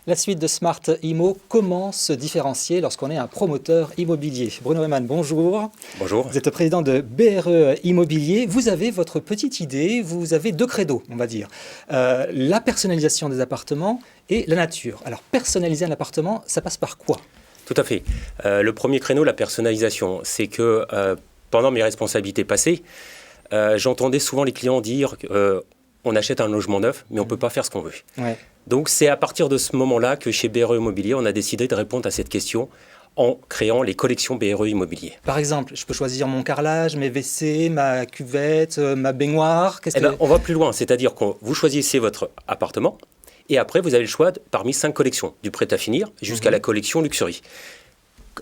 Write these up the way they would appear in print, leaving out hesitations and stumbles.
La suite de Smart Immo, comment se différencier lorsqu'on est un promoteur immobilier? Bruno Rehmann, bonjour. Bonjour. Vous êtes le président de BRE Immobilier. Vous avez votre petite idée, vous avez deux credos, on va dire. La personnalisation des appartements et la nature. Alors, personnaliser un appartement, ça passe par quoi? Tout à fait. Le premier créneau, la personnalisation, c'est que pendant mes responsabilités passées, j'entendais souvent les clients dire on achète un logement neuf, mais on ne peut pas faire ce qu'on veut. Ouais. Donc c'est à partir de ce moment-là que chez BRE Immobilier, on a décidé de répondre à cette question en créant les collections BRE Immobilier. Par exemple, je peux choisir mon carrelage, mes WC, ma cuvette, ma baignoire. On va plus loin, c'est-à-dire que vous choisissez votre appartement et après vous avez le choix parmi 5 collections, du prêt-à-finir jusqu'à la collection luxury.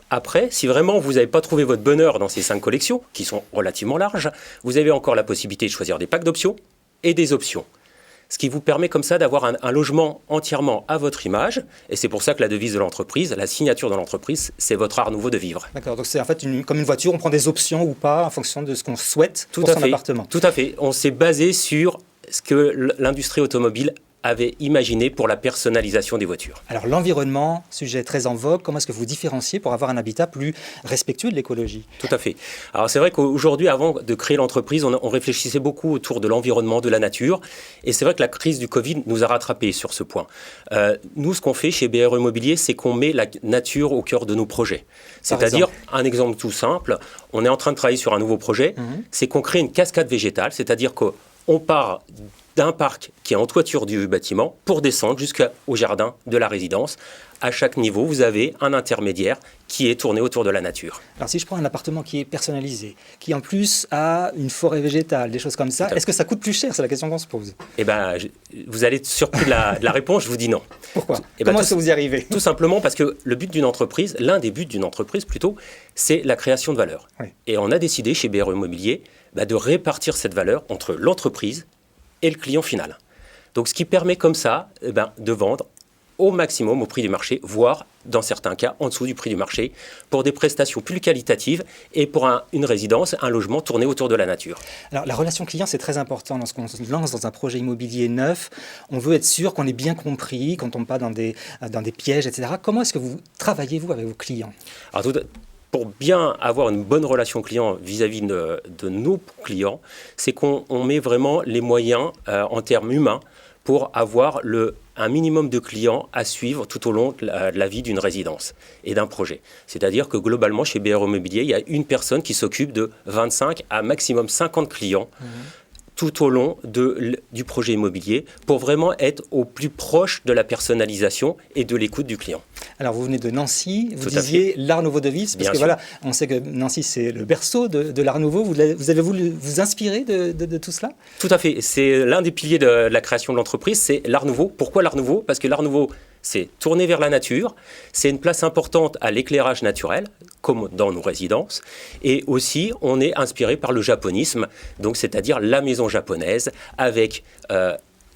Après, si vraiment vous n'avez pas trouvé votre bonheur dans ces 5 collections, qui sont relativement larges, vous avez encore la possibilité de choisir des packs d'options et des options. Ce qui vous permet comme ça d'avoir un logement entièrement à votre image. Et c'est pour ça que la devise de l'entreprise, la signature de l'entreprise, c'est votre art nouveau de vivre. D'accord, donc c'est en fait comme une voiture, on prend des options ou pas en fonction de ce qu'on souhaite pour son appartement. Tout à fait. On s'est basé sur ce que l'industrie automobile avait imaginé pour la personnalisation des voitures. Alors l'environnement, sujet très en vogue, comment est-ce que vous différenciez pour avoir un habitat plus respectueux de l'écologie? Tout à fait. Alors c'est vrai qu'aujourd'hui, avant de créer l'entreprise, on réfléchissait beaucoup autour de l'environnement, de la nature. Et c'est vrai que la crise du Covid nous a rattrapés sur ce point. Nous, ce qu'on fait chez BRE Immobilier, c'est qu'on met la nature au cœur de nos projets. C'est-à-dire, un exemple tout simple, on est en train de travailler sur un nouveau projet, c'est qu'on crée une cascade végétale, c'est-à-dire qu'on part d'un parc qui est en toiture du bâtiment pour descendre jusqu'au jardin de la résidence. À chaque niveau, vous avez un intermédiaire qui est tourné autour de la nature. Alors si je prends un appartement qui est personnalisé, qui en plus a une forêt végétale, des choses comme ça, est-ce que ça coûte plus cher? C'est la question qu'on se pose. Eh bien, vous allez être surpris de la réponse, je vous dis non. Pourquoi? Comment est-ce que vous y arrivez? Tout simplement parce que le but d'une entreprise, l'un des buts d'une entreprise plutôt, c'est la création de valeur. Oui. Et on a décidé chez BRE Immobilier de répartir cette valeur entre l'entreprise et le client final. Donc ce qui permet comme ça de vendre au maximum au prix du marché, voire dans certains cas en dessous du prix du marché, pour des prestations plus qualitatives et pour une résidence, un logement tourné autour de la nature. Alors la relation client, c'est très important lorsqu'on se lance dans un projet immobilier neuf. On veut être sûr qu'on est bien compris, qu'on ne tombe pas dans des pièges, etc. Comment est-ce que vous travaillez, vous, avec vos clients? Alors, pour bien avoir une bonne relation client vis-à-vis de nos clients, c'est qu'on met vraiment les moyens en termes humains pour avoir un minimum de clients à suivre tout au long de la vie d'une résidence et d'un projet. C'est-à-dire que globalement, chez BRE Immobilier, il y a une personne qui s'occupe de 25 à maximum 50 clients tout au long du projet immobilier pour vraiment être au plus proche de la personnalisation et de l'écoute du client. Alors vous venez de Nancy, vous disiez l'Art Nouveau de Vise, parce que voilà, on sait que Nancy c'est le berceau de l'Art Nouveau. Vous avez voulu vous inspirer de tout cela? Tout à fait, c'est l'un des piliers de la création de l'entreprise, c'est l'Art Nouveau. Pourquoi l'Art Nouveau? Parce que l'Art Nouveau, c'est tourner vers la nature, c'est une place importante à l'éclairage naturel, comme dans nos résidences, et aussi on est inspiré par le japonisme, donc c'est-à-dire la maison japonaise, avec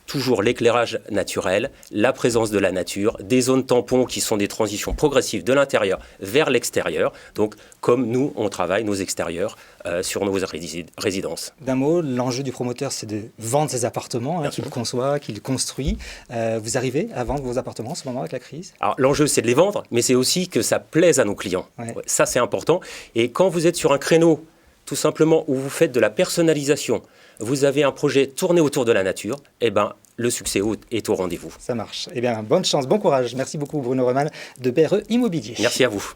toujours l'éclairage naturel, la présence de la nature, des zones tampons qui sont des transitions progressives de l'intérieur vers l'extérieur, donc comme nous on travaille nos extérieurs sur nos résidences. D'un mot, l'enjeu du promoteur c'est de vendre ses appartements, qu'il conçoit, qu'il construit. Vous arrivez à vendre vos appartements en ce moment avec la crise? Alors l'enjeu c'est de les vendre, mais c'est aussi que ça plaise à nos clients. Ouais. Ça c'est important. Et quand vous êtes sur un créneau tout simplement où vous faites de la personnalisation, vous avez un projet tourné autour de la nature, le succès est au rendez-vous. Ça marche. Bonne chance, bon courage. Merci beaucoup Bruno Rehmann de BRE Immobilier. Merci à vous.